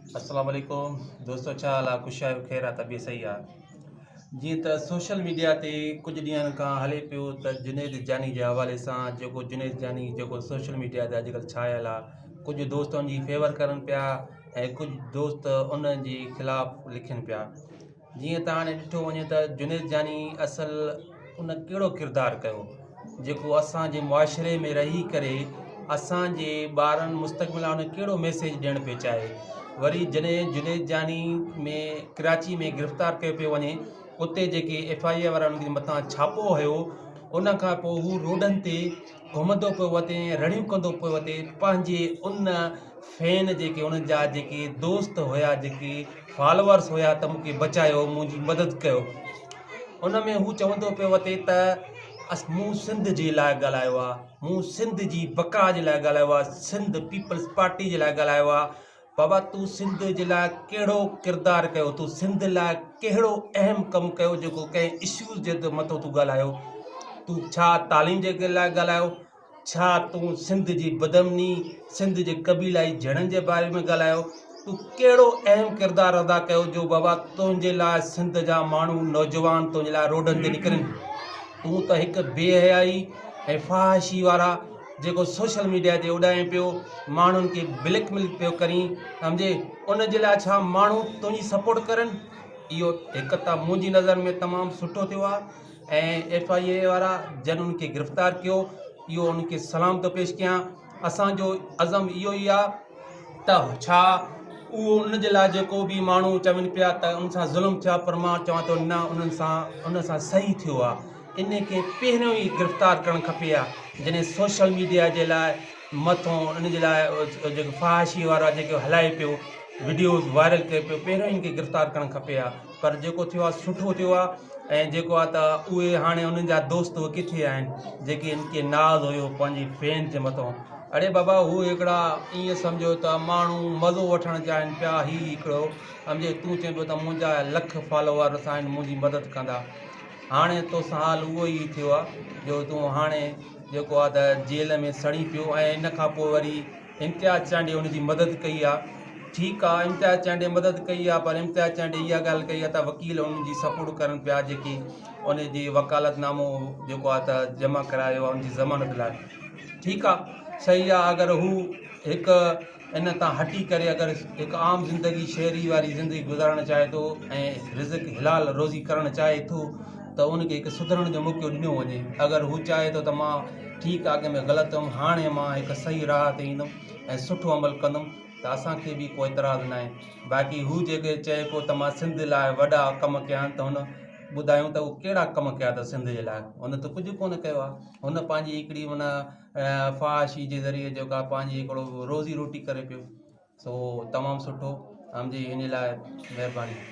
अस्सलाम वालेकुम दोस्तों, छा हाल आहे? ख़ुशि आहियो? ख़ैरु आहे? तबीअत सही आहे? जीअं त सोशल मीडिया ते कुझु ॾींहंनि खां हले पियो त जुनैद जानी जे हवाले सां जेको जुनैद जानी जेको सोशल मीडिया ते अॼुकल्ह छायल आहे, कुझु दोस्त उन जी फेवर करनि पिया ऐं कुझु दोस्त उन जे ख़िलाफ़ु लिखनि पिया। जीअं त हाणे ॾिठो वञे त जुनैद जानी असल उन कहिड़ो किरदारु कयो जेको असांजे मुआशिरे में रही करे असांजे ॿारनि मुस्तक़बिल उन कहिड़ो मैसेज ॾियणु पियो चाहे। वरी जॾहिं जुनैद जानी में कराची में गिरफ़्तार कयो पियो वञे, उते जेके FIA वारा उनजे मथां छापो हुयो, उन खां पोइ हू रोडनि ते घुमंदो पियो वञे, रड़ियूं कंदो पियो वञे, पंहिंजे उन फैन जेके उन्हनि जा जेके दोस्त हुया, जेके फॉलोअर्स हुया त मूंखे बचायो, मुंहिंजी मदद कयो। उन में हू चवंदो पियो वञे त मूं सिंध जे लाइ ॻाल्हायो आहे, मूं सिंध जी बका जे लाइ ॻाल्हायो आहे, सिंध पीपल्स पार्टी जे लाइ ॻाल्हायो आहे। बाबा तूं सिंध जे लाइ कहिड़ो किरदारु कयो, तूं सिंध लाइ कहिड़ो अहम कमु कयो जेको कंहिं इश्यूज़ जे मथां तूं ॻाल्हायो? तूं छा तालीम जे लाइ ॻाल्हायो? छा तूं सिंध जी बदमनी, सिंध जे क़बीलाई जड़नि जे बारे में ॻाल्हायो? तूं कहिड़ो अहम किरदारु अदा कयो जो बाबा तुंहिंजे लाइ सिंध जा माण्हू नौजवान तुंहिंजे लाइ रोडनि ते निकिरनि? तूं त हिकु बेहयाई ऐं फ़हाशी वारा जेको सोशल मीडिया ते उॾाए पियो, माण्हुनि खे ब्लैकमेल पियो करी, सम्झे? उन जे लाइ छा माण्हू तुंहिंजी सपोर्ट करनि? इहो हिकु त मुंहिंजी नज़र में तमामु सुठो थियो आहे ऐं FIA वारा जन उनखे गिरफ़्तार कयो, इहो उनखे सलाम थो पेश कयां। असांजो अज़म इहो ई आहे त छा उहो उन जे लाइ जेको बि माण्हू चवनि पिया त उन सां ज़ुल्म थिया, पर मां चवां थो न, उन सां सही थियो आहे। इन खे पहिरियों ई गिरफ़्तार करणु खपे आहे जॾहिं सोशल मीडिया जे लाइ मथां उन जे लाइ जेको फ़हाशी वारा जेके हलाए पियो, वीडियोज़ वायरल कयो पियो, पहिरियों ई खे गिरफ़्तार करणु खपे आहे। पर जेको थियो आहे सुठो थियो आहे ऐं जेको आहे त उहे हाणे उन्हनि जा दोस्त किथे आहिनि जेके इनखे नाज़ हुयो पंहिंजे फैन जे मथां? अड़े बाबा हू हिकिड़ा ईअं सम्झो त माण्हू मज़ो वठणु चाहिनि पिया, हिकिड़ो सम्झे, तूं चइबो त मुंहिंजा लख फॉलोअर्स आहिनि, मुंहिंजी मदद कंदा। हाणे तोसां हाल उहो ई थियो आहे जो तूं हाणे जेको आहे त जेल में सड़ी पियो ऐं इन खां पोइ वरी इम्तियाज़ चांडी उनजी मदद कई आहे। ठीकु आहे, इम्तियाज़ चांडी मदद कई आहे, पर इम्तियाज़ चांडी इहा ॻाल्हि कई आहे त वकील उनजी सपोर्ट करनि पिया जेकी उनजी वकालतनामो जेको आहे त जमा करायो आहे उनजी ज़मानत लाइ। ठीकु आहे, सही आहे। अगरि हू हिकु इन तां हटी करे अगरि हिकु आम ज़िंदगी शहरी वारी ज़िंदगी गुज़ारणु चाहे थो ऐं रिज़्क़ हिलाल रोज़ी करणु चाहे थो त उनखे हिकु सुधरण जो मौक़ो ॾिनो वञे। अगरि हू चाहे थो त मां ठीकु आहे, अॻे में ग़लति हुउमि, हाणे मां हिकु सही राह ते ईंदुमि ऐं सुठो अमल कंदुमि, त असांखे बि कोई एतिराज़ न आहे। बाक़ी हू जेके चए पियो त मां सिंध लाइ वॾा कमु कया आहिनि, त हुन ॿुधायूं त उहो कहिड़ा कमु कया अथव सिंध जे लाइ? हुन त कुझु कोन कयो आहे। हुन पंहिंजी हिकिड़ी माना फ़हाशी जे ज़रिए जेका पंहिंजी हिकिड़ो रोज़ी रोटी करे पियो। सो तमामु सुठो, सम्झी, इन लाइ महिरबानी।